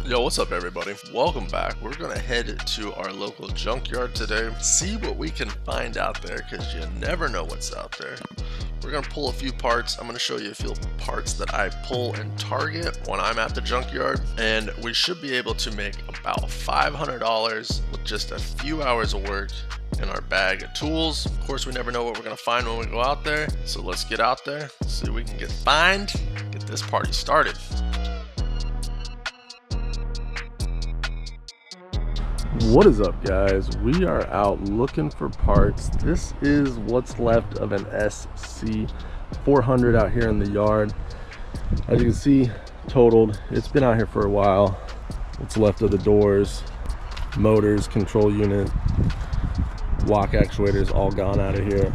Yo, what's up everybody? Welcome back. We're gonna head to our local junkyard today, see what we can find out there, because you never know what's out there. We're gonna pull a few parts. I'm gonna show you a few parts that I pull and target when I'm at the junkyard, and we should be able to make about $500 with just a few hours of work in our bag of tools. Of course, we never know what we're gonna find when we go out there, so let's get out there, see what we can get this party started. What is up, guys? We are out looking for parts. This is what's left of an SC400 out here in the yard. As you can see, totaled. It's been out here for a while. What's left of the doors, motors, control unit, lock actuators, all gone out of here.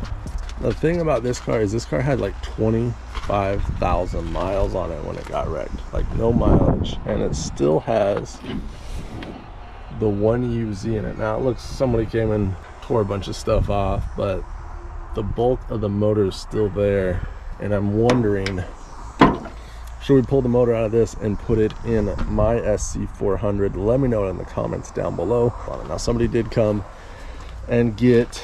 The thing about this car is this car had like 25,000 miles on it when it got wrecked. Like no mileage, and it still has the one UZ in it. Now it looks, somebody came and tore a bunch of stuff off, but the bulk of the motor is still there, and I'm wondering, should we pull the motor out of this and put it in my SC400? Let me know in the comments down below. Now somebody did come and get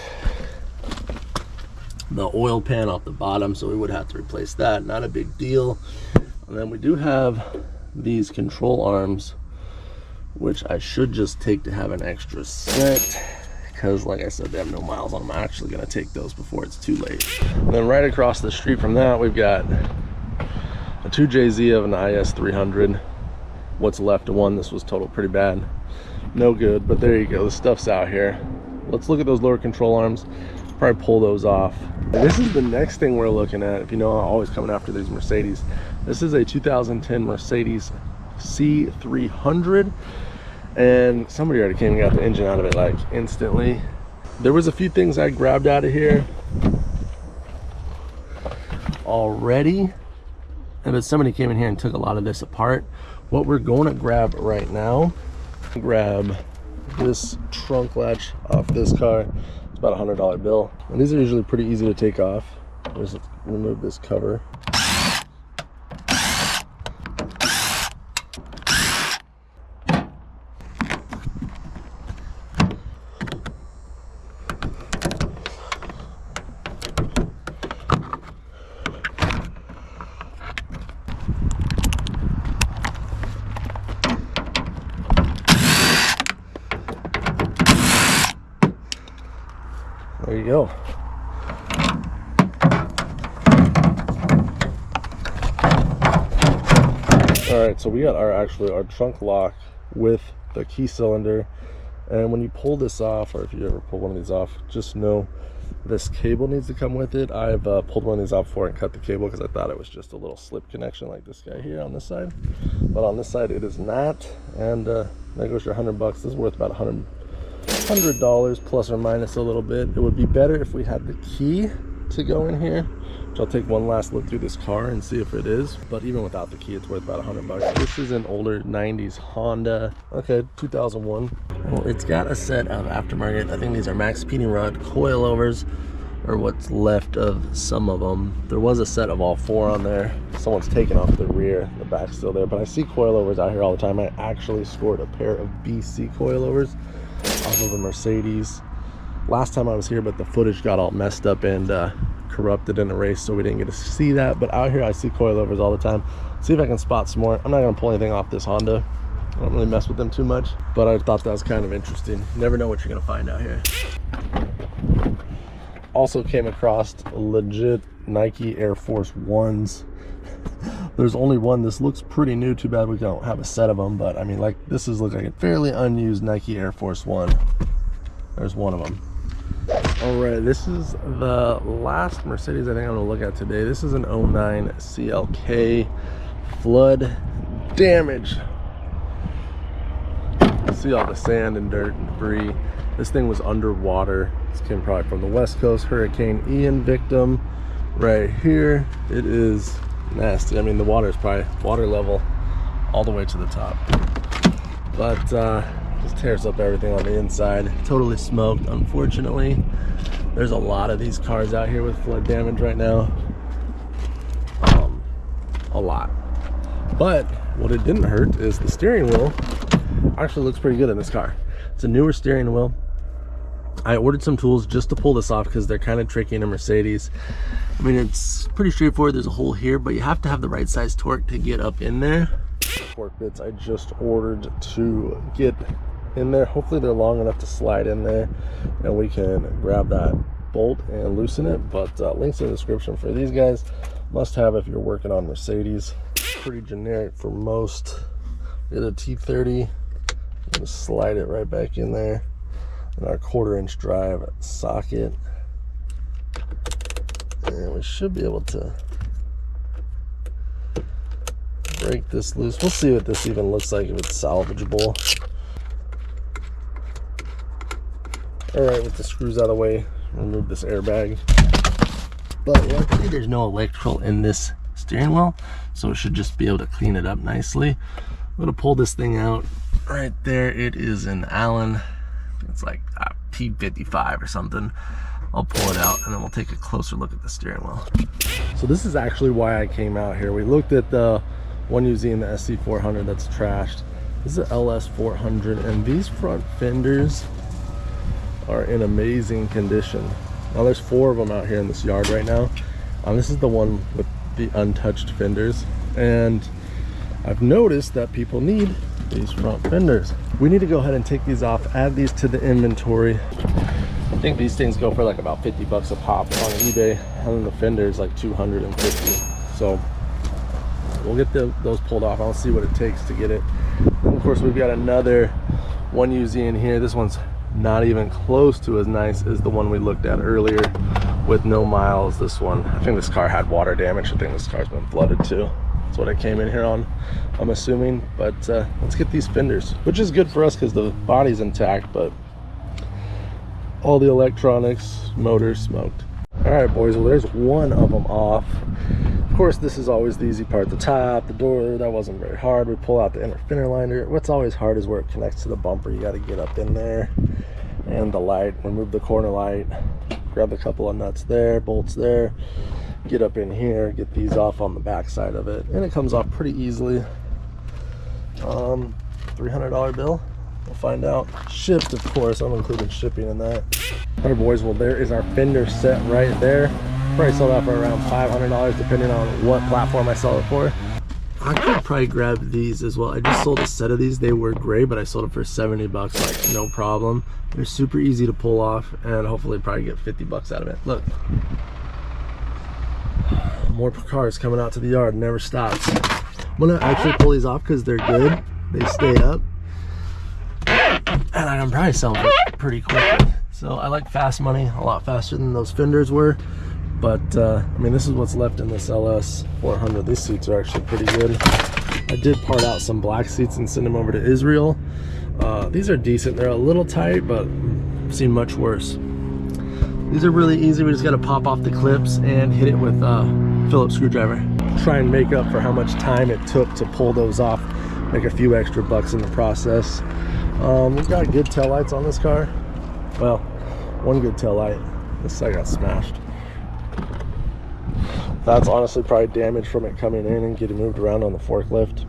the oil pan off the bottom, so we would have to replace that. Not a big deal. And then we do have these control arms, which I should just take to have an extra set, because like I said, they have no miles on them. I'm actually going to take those before it's too late. And then right across the street from that, we've got a 2JZ of an IS300. What's left of one. This was totaled pretty bad. No good, but there you go. The stuff's out here. Let's look at those lower control arms. Probably pull those off. And this is the next thing we're looking at. If you know, I'm always coming after these Mercedes. This is a 2010 Mercedes C300, and somebody already came and got the engine out of it like instantly. There was a few things I grabbed out of here already, but somebody came in here and took a lot of this apart. What we're going to grab right now, grab this trunk latch off this car. It's about a $100 bill, and these are usually pretty easy to take off. Just remove this cover. There you go. All right, so we got our trunk lock with the key cylinder, and when you pull this off, or if you ever pull one of these off, just know this cable needs to come with it. I've pulled one of these off before and cut the cable because I thought it was just a little slip connection like this guy here on this side, but on this side it is not. And there goes your $100. This is worth about $100 plus or minus a little bit. It would be better if we had the key to go in here, which I'll take one last look through this car and see if it is, but even without the key it's worth about $100. This is an older 90s Honda, okay, 2001. Well, it's got a set of aftermarket, I think these are MaxpeedingRod coilovers, or what's left of some of them. There was a set of all four on there. Someone's taken off the rear, the back's still there, but I see coilovers out here all the time. I actually scored a pair of BC coilovers off of a Mercedes last time I was here, but the footage got all messed up and corrupted in the race, so we didn't get to see that. But out here I see coilovers all the time. See if I can spot some more. I'm not gonna pull anything off this Honda. I don't really mess with them too much, but I thought that was kind of interesting. You never know what you're gonna find out here. Also came across legit Nike Air Force Ones. There's only one. This looks pretty new. Too bad we don't have a set of them, but I mean, like, this is looks like a fairly unused Nike Air Force One. There's one of them. All right, this is the last Mercedes I think I'm gonna look at today. This is an 09 CLK, flood damage. See all the sand and dirt and debris. This thing was underwater. This came probably from the West Coast. Hurricane Ian victim right here. It is nasty. I mean, the water is probably water level all the way to the top, but just tears up everything on the inside. Totally smoked, unfortunately. There's a lot of these cars out here with flood damage right now. A lot. But what it didn't hurt is the steering wheel actually looks pretty good in this car. It's a newer steering wheel. I ordered some tools just to pull this off because they're kind of tricky in a Mercedes. I mean, it's pretty straightforward. There's a hole here, but you have to have the right size torque to get up in there. The torque bits I just ordered to get in there. Hopefully they're long enough to slide in there and we can grab that bolt and loosen it. But links in the description for these guys. Must have if you're working on Mercedes. Pretty generic for most. Get a T30. Just slide it right back in there. And our 1/4-inch drive socket. And we should be able to break this loose. We'll see what this even looks like, if it's salvageable. Alright, with the screws out of the way, remove this airbag. But luckily there's no electrical in this steering wheel, so it should just be able to clean it up nicely. I'm going to pull this thing out. Right there, it is an Allen. It's like P55 or something. I'll pull it out and then we'll take a closer look at the steering wheel. So this is actually why I came out here. We looked at the one using the SC400 that's trashed. This is an LS400, and these front fenders are in amazing condition. Now there's 4 of them out here in this yard right now. This is the one with the untouched fenders, and I've noticed that people need these front fenders. We need to go ahead and take these off, add these to the inventory. I think these things go for like about 50 bucks a pop on eBay, and then the fenders like 250. So we'll get those pulled off. I'll see what it takes to get it. And of course we've got another one using in here. This one's not even close to as nice as the one we looked at earlier with no miles. This one, I think this car had water damage. I think this car's been flooded too. That's what I came in here on, I'm assuming. But let's get these fenders, which is good for us because the body's intact, but all the electronics, motors smoked. All right, boys, well, there's one of them off. Of course, this is always the easy part. The top, the door, that wasn't very hard. We pull out the inner fender liner. What's always hard is where it connects to the bumper. You got to get up in there. And the light, remove the corner light, grab a couple of nuts there, bolts there, get up in here, get these off on the back side of it, and it comes off pretty easily. $300 bill, we'll find out. Shipped, of course, I'm including shipping in that. All right, boys, well, there is our fender set right there. Probably sold out for around $500 depending on what platform I sell it for. I could probably grab these as well. I just sold a set of these. They were gray, but I sold them for 70 bucks, like no problem. They're super easy to pull off, and hopefully probably get 50 bucks out of it. Look, more cars coming out to the yard, never stops. I'm gonna actually pull these off because they're good. They stay up, and I can probably sell them pretty quickly. So I like fast money, a lot faster than those fenders were. But I mean, this is what's left in this LS400. These seats are actually pretty good. I did part out some black seats and send them over to Israel. These are decent. They're a little tight, but I've seen much worse. These are really easy. We just got to pop off the clips and hit it with a Phillips screwdriver. Try and make up for how much time it took to pull those off. Make a few extra bucks in the process. We've got good taillights on this car. Well, one good tail light. This side got smashed. That's honestly probably damage from it coming in and getting moved around on the forklift.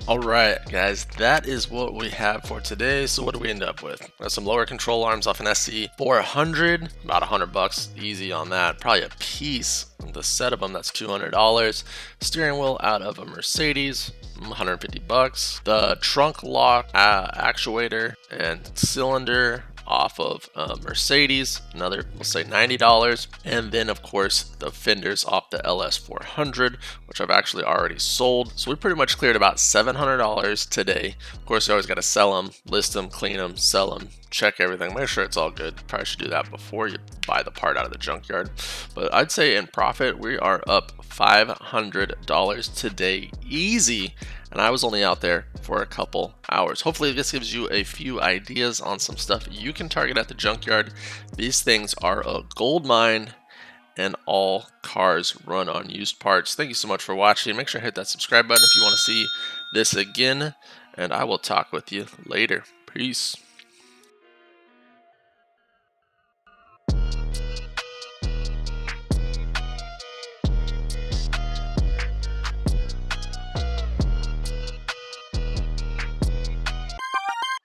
Alright guys, that is what we have for today. So what do we end up with? Got some lower control arms off an SC400, about 100 bucks easy on that. Probably a piece, the set of them, that's $200. Steering wheel out of a Mercedes, 150 bucks. The trunk lock actuator and cylinder off of Mercedes, another, we'll say $90. And then of course the fenders off the LS400, which I've actually already sold. So we pretty much cleared about $700 today. Of course, you always got to sell them, list them, clean them, sell them, check everything, make sure it's all good. Probably should do that before you buy the part out of the junkyard. But I'd say in profit, we are up $500 today, easy. And I was only out there for a couple hours. Hopefully this gives you a few ideas on some stuff you can target at the junkyard. These things are a gold mine, and all cars run on used parts. Thank you so much for watching. Make sure to hit that subscribe button if you want to see this again, and I will talk with you later. Peace.